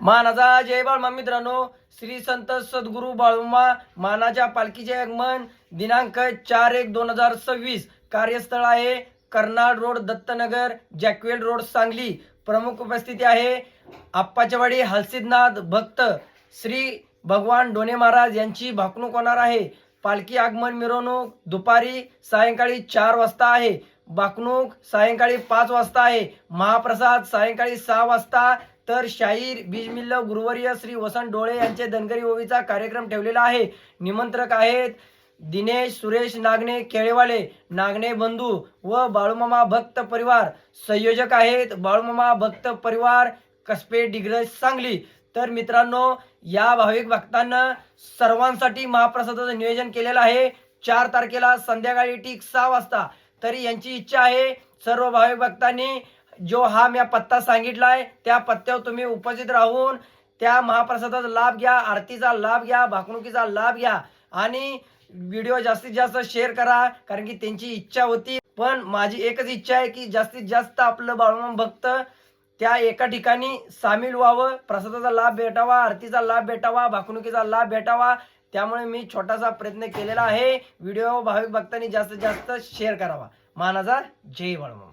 मानाचा जय बाळमा मित्रांनो, श्री संत सद्गुरू बाळूमा मानाच्या पालखीचे आगमन दिनांक 4/1/2026. कार्यस्थळ आहे कर्नाड रोड, दत्तनगर, जॅक्वेल रोड, सांगली. प्रमुख उपस्थिती आहे आप्पाचवाडी हलसिद्धनाथ भक्त श्री भगवान डोने महाराज यांची भाकणूक होणार आहे. पालखी आगमन मिरवणूक दुपारी सायंकाळी 4 वाजता आहे. भाकणूक सायंकाळी 5 वाजता आहे. महाप्रसाद सायंकाळी 6 वाजता. तर शाहीर बीजमिल्ल गुरुवर्य श्री वसंत डोळे यांचे धनगरी ओवीचा कार्यक्रम ठेवलेला आहे. निमंत्रक आहेत दिनेश सुरेश नागणे केळेवाले, नागणे बंधू व बाळूमामा भक्त परिवार. संयोजक आहेत बाळूमामा भक्त परिवार, कसपे, डिग्रज, सांगली. तर मित्रांनो, या भाविक भक्तांना सर्वांसाठी महाप्रसादाचं नियोजन केलेलं आहे 4 तारखेला संध्याकाळी ठीक 6 वाजता. तरी यांची इच्छा आहे सर्व भाविक भक्तांनी जो हा मी पत्ता सांगितलाय त्या पत्त्यावर तुम्ही उपस्थित राहून त्या महाप्रसादाचा लाभ घ्या, आरतीचा लाभ घ्या, भाकणुकीचा लाभ घ्या आणि व्हिडिओ जास्तीत जास्त शेअर करा. कारण की त्यांची इच्छा होती, पण माझी एकच इच्छा आहे की जास्तीत जास्त आपलं बाळूमामा भक्त त्या एका ठिकाणी सामील व्हावं, प्रसादाचा लाभ भेटावा, आरतीचा लाभ भेटावा, भाकणुकीचा लाभ भेटावा. त्यामुळे मी छोटासा प्रयत्न केलेला आहे. व्हिडिओ भाविक भक्तांनी जास्तीत जास्त शेअर करावा. मानाचा जय बाळूमामा.